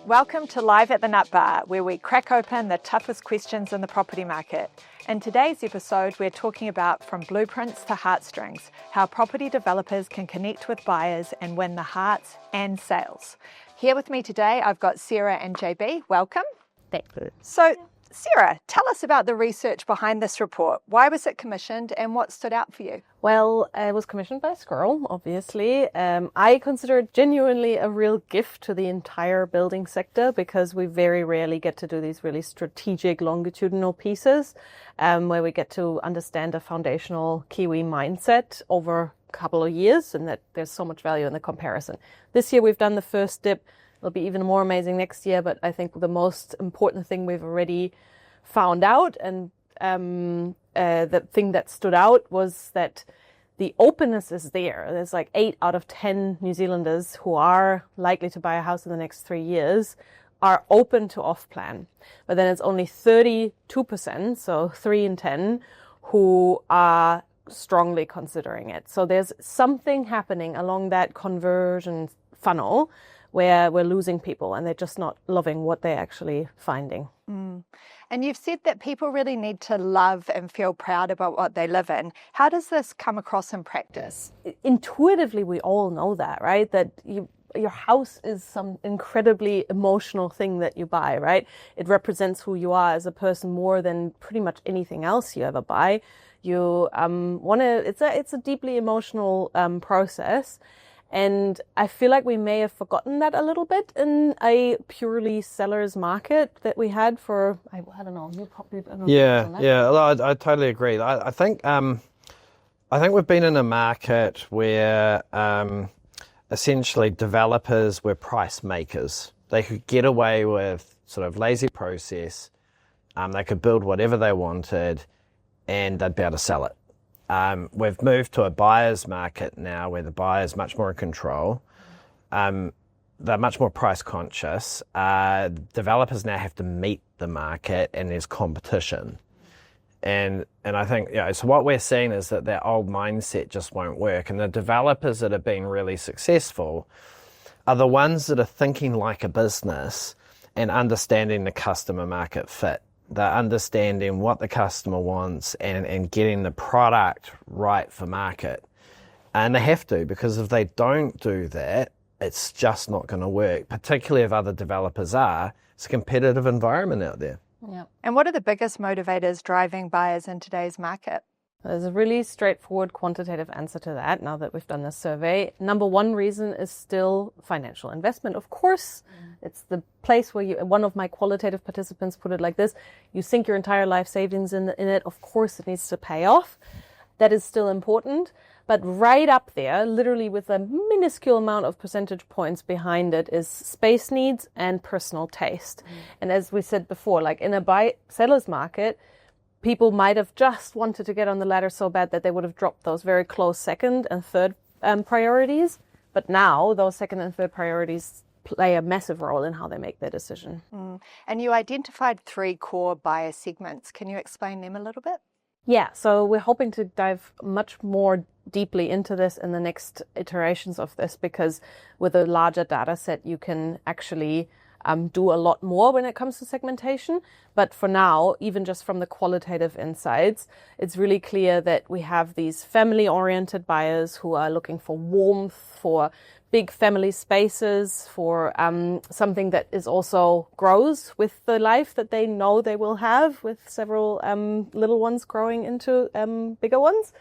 Welcome to Live at the Nut Bar, where we crack open the toughest questions in the property market. In today's episode, we're talking about from blueprints to heartstrings, how property developers can connect with buyers and win the hearts and sales. Here with me today, I've got Sarah and JB. Welcome. Thank you. So, Sarah, tell us about the research behind this report. Why was it commissioned and what stood out for you? Well, it was commissioned by Squirrel, obviously. I consider it genuinely a real gift to the entire building sector because we very rarely get to do these really strategic longitudinal pieces where we get to understand a foundational Kiwi mindset over a couple of years, and that there's so much value in the comparison. This year we've done the first dip. It'll be even more amazing next year, but I think the most important thing we've already found out, and the thing that stood out was that the openness is there. There's like 8 out of 10 New Zealanders who are likely to buy a house in the next 3 years are open to off-plan. But then it's only 32%, so 3 in 10, who are strongly considering it. So there's something happening along that conversion funnel where we're losing people and they're just not loving what they're actually finding. And you've said that people really need to love and feel proud about what they live in. How does this come across in practice? Intuitively, we all know that, right? That your house is some incredibly emotional thing that you buy, right? It represents who you are as a person more than pretty much anything else you ever buy. You it's a deeply emotional process. And I feel like we may have forgotten that a little bit in a purely seller's market that we had for, I don't know, you probably... I totally agree. I think we've been in a market where essentially developers were price makers. They could get away with sort of lazy process. They could build whatever they wanted and they'd be able to sell it. We've moved to a buyer's market now where the buyer's much more in control. They're much more price conscious. Developers now have to meet the market and there's competition. And I think, so what we're seeing is that old mindset just won't work. And the developers that have been really successful are the ones that are thinking like a business and understanding the customer market fit. They're understanding what the customer wants and getting the product right for market. And they have to, because if they don't do that, it's just not going to work, particularly if other developers are. It's a competitive environment out there. Yeah. And what are the biggest motivators driving buyers in today's market? There's a really straightforward quantitative answer to that now that we've done this survey. Number one reason is still financial investment. Of course, it's the place where one of my qualitative participants put it like this, you sink your entire life savings in it. Of course, it needs to pay off. That is still important. But right up there, literally with a minuscule amount of percentage points behind it, is space needs and personal taste. And as we said before, like in a seller's market, people might have just wanted to get on the ladder so bad that they would have dropped those very close second and third priorities. But now those second and third priorities play a massive role in how they make their decision. And you identified 3 core buyer segments. Can you explain them a little bit? Yeah, so we're hoping to dive much more deeply into this in the next iterations of this, because with a larger data set, you can actually do a lot more when it comes to segmentation. But for now, even just from the qualitative insights, it's really clear that we have these family-oriented buyers who are looking for warmth, for big family spaces, for something that is also grows with the life that they know they will have, with several little ones growing into bigger ones.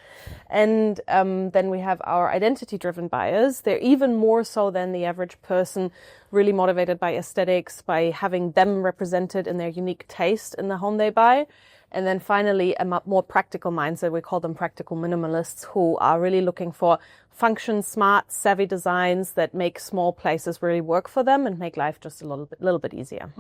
And then we have our identity-driven buyers. They're even more so than the average person, really motivated by aesthetics, by having them represented in their unique taste in the home they buy. And then finally, a more practical mindset. We call them practical minimalists, who are really looking for function, smart, savvy designs that make small places really work for them and make life just a little bit easier.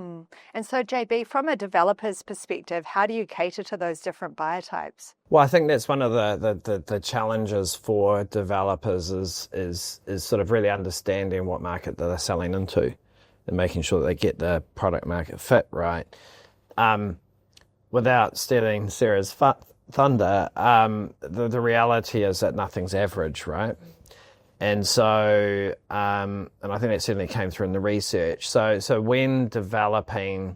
And so, JB, from a developer's perspective, how do you cater to those different buyer types? Well, I think that's one of the challenges for developers is sort of really understanding what market that they're selling into and making sure that they get the product market fit right. Without stealing Sarah's thunder, the reality is that nothing's average, right? And so, and I think that certainly came through in the research. So when developing,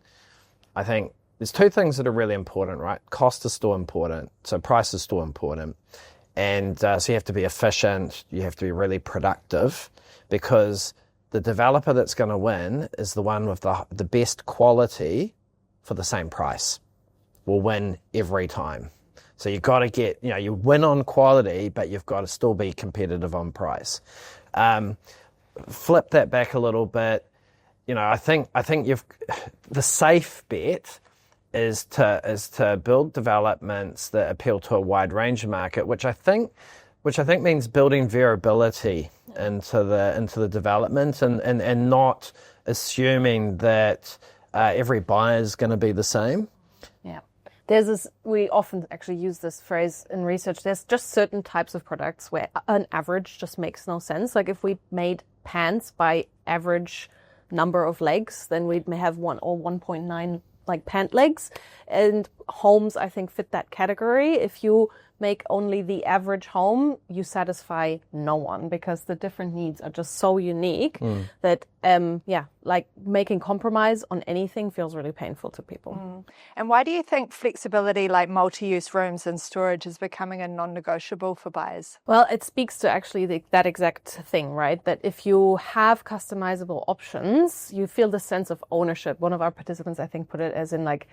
I think there's two things that are really important, right? Cost is still important. So price is still important. And so you have to be efficient. You have to be really productive, because the developer that's going to win is the one with the best quality for the same price will win every time. So you've got to get, you win on quality, but you've got to still be competitive on price. Flip that back a little bit. I think the safe bet is to build developments that appeal to a wide range of market, which I think means building variability into the development and not assuming that every buyer is going to be the same. Yeah. We often actually use this phrase in research. There's just certain types of products where an average just makes no sense. Like if we made pants by average number of legs, then we'd have 1 or 1.9 like pant legs. And homes, I think, fit that category. If you make only the average home, you satisfy no one, because the different needs are just so unique that, like making compromise on anything feels really painful to people. And why do you think flexibility like multi-use rooms and storage is becoming a non-negotiable for buyers? Well, it speaks to actually that exact thing, right? That if you have customizable options, you feel the sense of ownership. One of our participants, I think, put it as in like,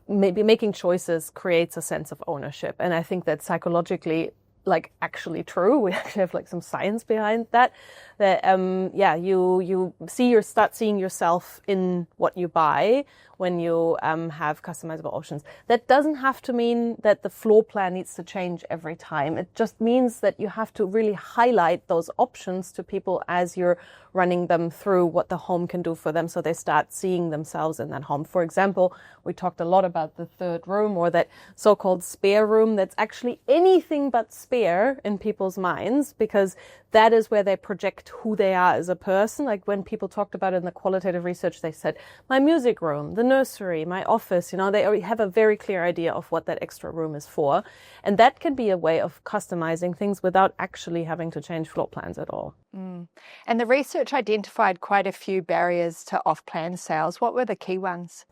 maybe making choices creates a sense of ownership. And I think that's psychologically like actually true. We actually have like some science behind that you start seeing yourself in what you buy when you have customizable options. That doesn't have to mean that the floor plan needs to change every time. It just means that you have to really highlight those options to people as you're running them through what the home can do for them, so they start seeing themselves in that home. For example, we talked a lot about the third room, or that so-called spare room that's actually anything but spare in people's minds, because that is where they project who they are as a person. Like when people talked about it in the qualitative research, they said, my music room, the nursery, my office, they already have a very clear idea of what that extra room is for. And that can be a way of customizing things without actually having to change floor plans at all. And the research identified quite a few barriers to off-plan sales. What were the key ones?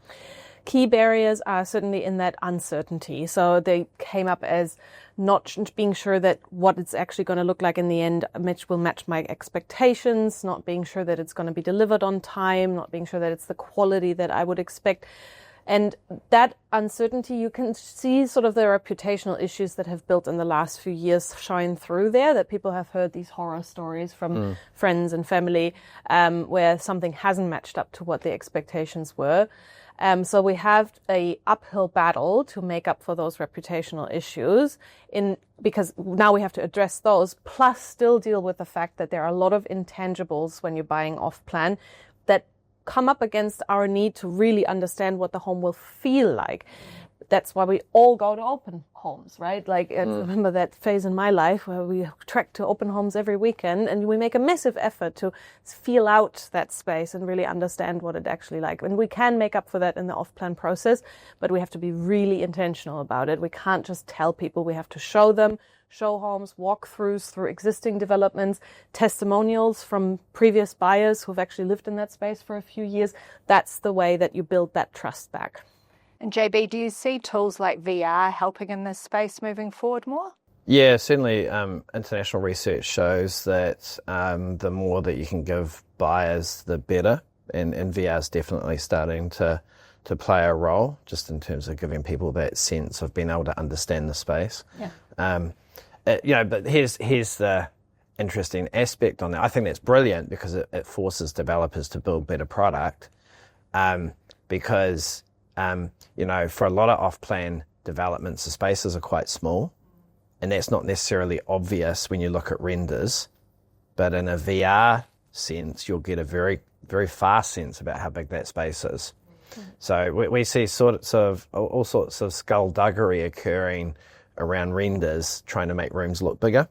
Key barriers are certainly in that uncertainty. So they came up as not being sure that what it's actually going to look like in the end will match my expectations, not being sure that it's going to be delivered on time, not being sure that it's the quality that I would expect. And that uncertainty, you can see sort of the reputational issues that have built in the last few years shine through there, that people have heard these horror stories from friends and family where something hasn't matched up to what the expectations were. So we have a uphill battle to make up for those reputational issues because now we have to address those, plus still deal with the fact that there are a lot of intangibles when you're buying off plan that come up against our need to really understand what the home will feel like. That's why we all go to open homes, right? Like, I remember that phase in my life where we trekked to open homes every weekend, and we make a massive effort to feel out that space and really understand what it actually like. And we can make up for that in the off-plan process, but we have to be really intentional about it. We can't just tell people. We have to show them, show homes, walkthroughs through existing developments, testimonials from previous buyers who've actually lived in that space for a few years. That's the way that you build that trust back. And JB, do you see tools like VR helping in this space moving forward more? Yeah, certainly international research shows that the more that you can give buyers, the better. And VR is definitely starting to play a role, just in terms of giving people that sense of being able to understand the space. Yeah. But here's the interesting aspect on that. I think that's brilliant because it forces developers to build better product because... for a lot of off-plan developments, the spaces are quite small, and that's not necessarily obvious when you look at renders. But in a VR sense, you'll get a very, very fast sense about how big that space is. So we see all sorts of skullduggery occurring around renders, trying to make rooms look bigger.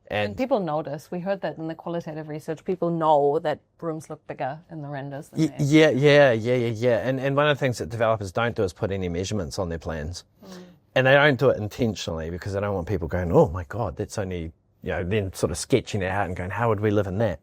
And people notice. We heard that in the qualitative research. People know that rooms look bigger in the renders. Yeah. And one of the things that developers don't do is put any measurements on their plans. And they don't do it intentionally because they don't want people going, oh my God, that's only then sort of sketching it out and going, how would we live in that?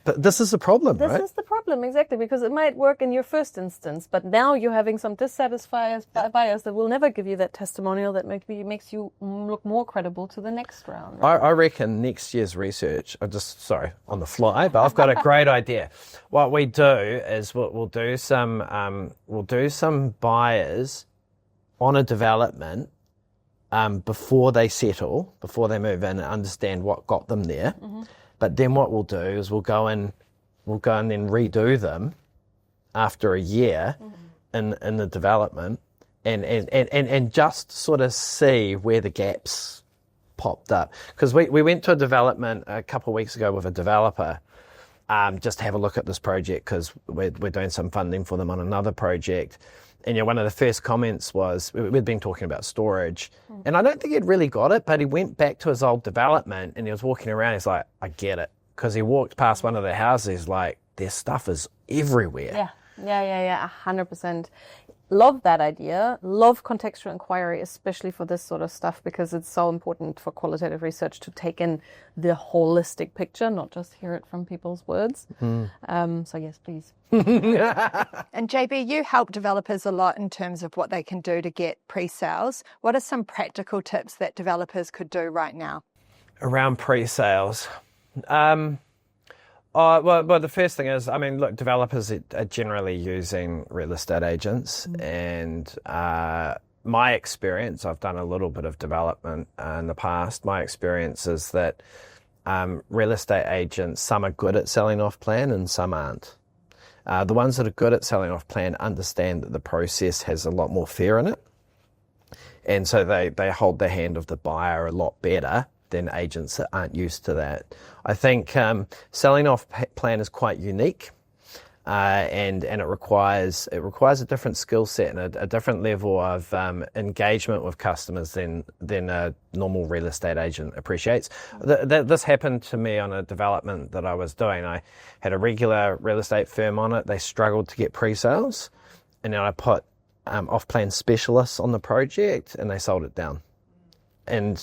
But this is the problem, right? This is the problem, exactly, because it might work in your first instance, but now you're having some dissatisfied buyers that will never give you that testimonial that maybe makes you look more credible to the next round. Right? I reckon next year's research, on the fly, but I've got a great idea. What we do is we'll do some buyers on a development before they settle, before they move in, and understand what got them there. Mm-hmm. But then what we'll do is we'll go and then redo them after a year in the development and just sort of see where the gaps popped up. Because we went to a development a couple of weeks ago with a developer, just to have a look at this project because we're doing some funding for them on another project. And one of the first comments was, we'd been talking about storage, and I don't think he'd really got it, but he went back to his old development and he was walking around, he's like, I get it. Because he walked past one of the houses, like, their stuff is everywhere. Yeah, 100%. Love that idea. Love contextual inquiry, especially for this sort of stuff, because it's so important for qualitative research to take in the holistic picture, not just hear it from people's words. So yes, please. And JB, you help developers a lot in terms of what they can do to get pre-sales. What are some practical tips that developers could do right now? Around pre-sales? Well, the first thing is, look, developers are generally using real estate agents, and my experience, I've done a little bit of development in the past. My experience is that real estate agents, some are good at selling off plan and some aren't. The ones that are good at selling off plan understand that the process has a lot more fear in it, and so they hold the hand of the buyer a lot better than agents that aren't used to that. I think selling off plan is quite unique, and it requires a different skill set and a different level of engagement with customers than a normal real estate agent appreciates. This happened to me on a development that I was doing. I had a regular real estate firm on it. They struggled to get pre-sales, and then I put off-plan specialists on the project, and they sold it down. And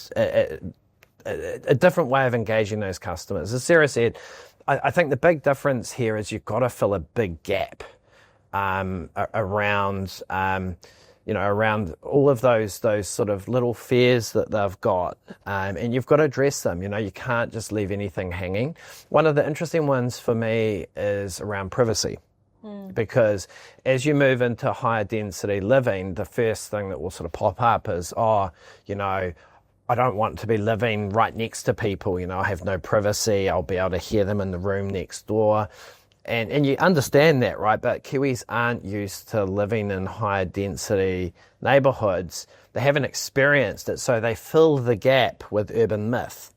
a different way of engaging those customers. As Sarah said, I think the big difference here is you've got to fill a big gap around all of those sort of little fears that they've got, and you've got to address them. You can't just leave anything hanging. One of the interesting ones for me is around privacy. Because as you move into higher density living, the first thing that will sort of pop up is, I don't want to be living right next to people, I have no privacy, I'll be able to hear them in the room next door. And you understand that, right? But Kiwis aren't used to living in higher density neighbourhoods. They haven't experienced it, so they fill the gap with urban myth.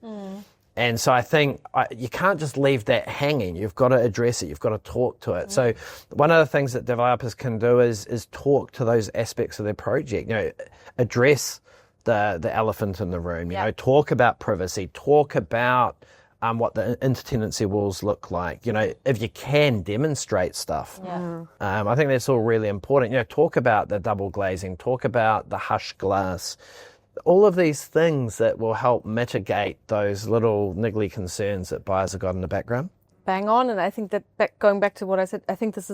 And so I think you can't just leave that hanging. You've got to address it. You've got to talk to it. So one of the things that developers can do is talk to those aspects of their project, address the elephant in the room, talk about privacy, talk about what the intertenancy walls look like, if you can demonstrate stuff. I think that's all really important. Talk about the double glazing, talk about the hush glass, all of these things that will help mitigate those little niggly concerns that buyers have got in the background. Bang on, and I think that going back to what I said, I think this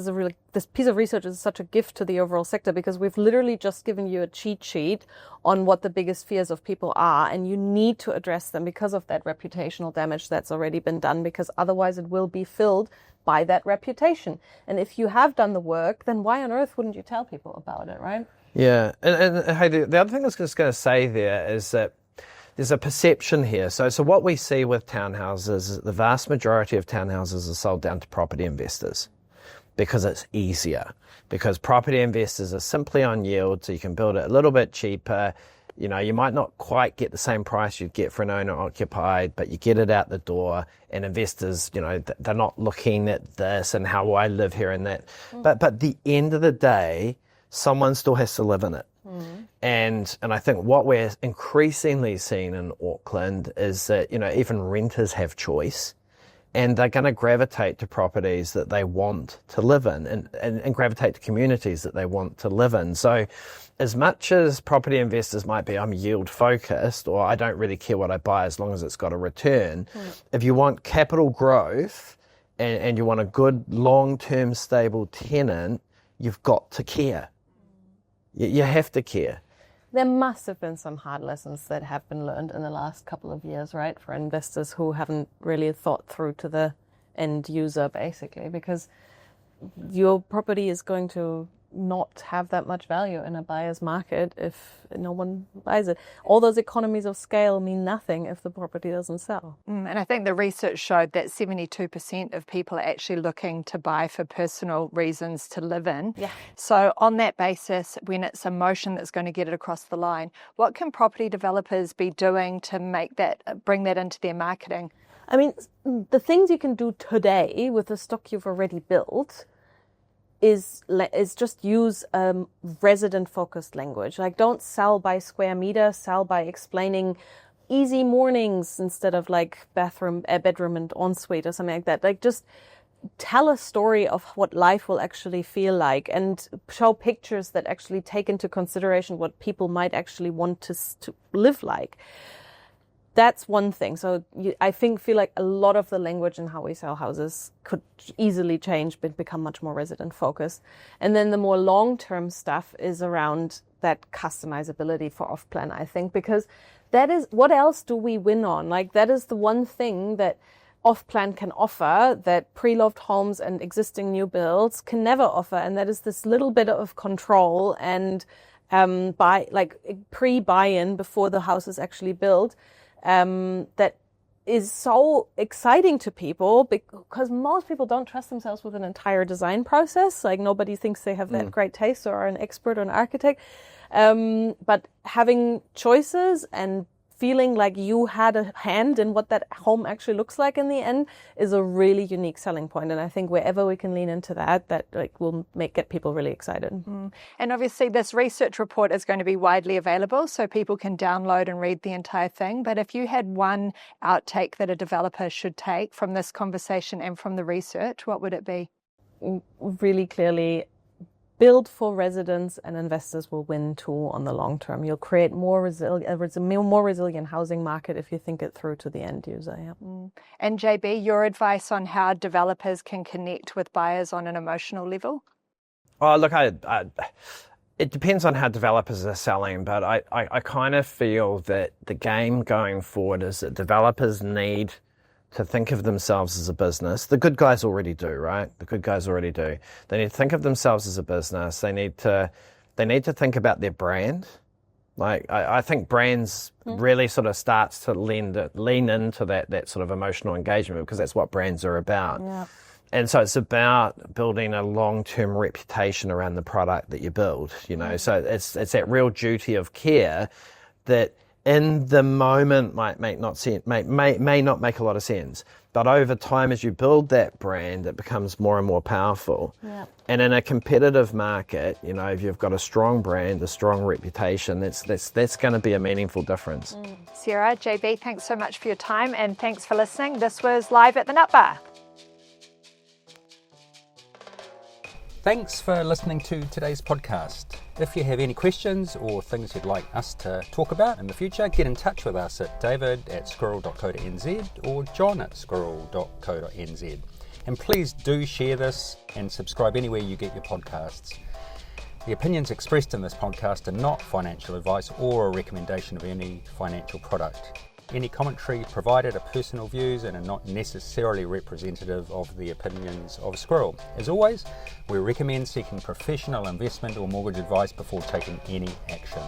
piece of research is such a gift to the overall sector, because we've literally just given you a cheat sheet on what the biggest fears of people are, and you need to address them because of that reputational damage that's already been done, because otherwise it will be filled by that reputation. And if you have done the work, then why on earth wouldn't you tell people about it, right? Yeah, and hey, the other thing I was just going to say there is that there's a perception here. So what we see with townhouses is the vast majority of townhouses are sold down to property investors because it's easier, because property investors are simply on yield, so you can build it a little bit cheaper. You might not quite get the same price you'd get for an owner occupied, but you get it out the door, and investors, they're not looking at this and how I live here and that. But at the end of the day, someone still has to live in it. And I think what we're increasingly seeing in Auckland is that, even renters have choice, and they're going to gravitate to properties that they want to live in and gravitate to communities that they want to live in. So as much as property investors might be, I'm yield focused, or I don't really care what I buy as long as it's got a return. If you want capital growth and you want a good long-term stable tenant, you've got to care. You have to care. There must have been some hard lessons that have been learned in the last couple of years, right? For investors who haven't really thought through to the end user, basically, because your property is going to not have that much value in a buyer's market if no one buys it. All those economies of scale mean nothing if the property doesn't sell. And I think the research showed that 72% of people are actually looking to buy for personal reasons to live in. Yeah. So on that basis, when it's emotion that's going to get it across the line, what can property developers be doing to make that, bring that into their marketing? I mean, the things you can do today with the stock you've already built is just use resident-focused language. Like, don't sell by square meter, sell by explaining easy mornings instead of like bedroom and ensuite or something like that. Like, just tell a story of what life will actually feel like and show pictures that actually take into consideration what people might actually want to live like. That's one thing. So I feel like a lot of the language in how we sell houses could easily change, but become much more resident focused. And then the more long-term stuff is around that customizability for off-plan, I think, because that is, what else do we win on? Like, that is the one thing that off-plan can offer that pre-loved homes and existing new builds can never offer. And that is this little bit of control and pre-buy-in before the house is actually built. That is so exciting to people because most people don't trust themselves with an entire design process. Like, nobody thinks they have that great taste or are an expert or an architect. But having choices and feeling like you had a hand in what that home actually looks like in the end is a really unique selling point. And I think wherever we can lean into that like will get people really excited. And obviously this research report is going to be widely available so people can download and read the entire thing. But if you had one outtake that a developer should take from this conversation and from the research, what would it be? Really clearly, build for residents and investors will win too on the long term. You'll create a more resilient housing market if you think it through to the end user. Yeah. And JB, your advice on how developers can connect with buyers on an emotional level? Oh, look, it depends on how developers are selling, but I kind of feel that the game going forward is that developers need to think of themselves as a business. The good guys already do, right? The good guys already do. They need to think of themselves as a business. They need to think about their brand. Like, I think brands really sort of starts to lean into that sort of emotional engagement because that's what brands are about. Yeah. And so it's about building a long-term reputation around the product that you build, you know. So it's that real duty of care that in the moment may not make a lot of sense, but over time as you build that brand, it becomes more and more powerful. Yeah. And in a competitive market, you know, if you've got a strong brand, a strong reputation, that's going to be a meaningful difference. Sarah, JB, thanks so much for your time and thanks for listening. This was Live at the Nut Bar. Thanks for listening to today's podcast. If you have any questions or things you'd like us to talk about in the future, get in touch with us at david@squirrel.co.nz or john@squirrel.co.nz. And please do share this and subscribe anywhere you get your podcasts. The opinions expressed in this podcast are not financial advice or a recommendation of any financial product. Any commentary provided are personal views and are not necessarily representative of the opinions of Squirrel. As always, we recommend seeking professional investment or mortgage advice before taking any action.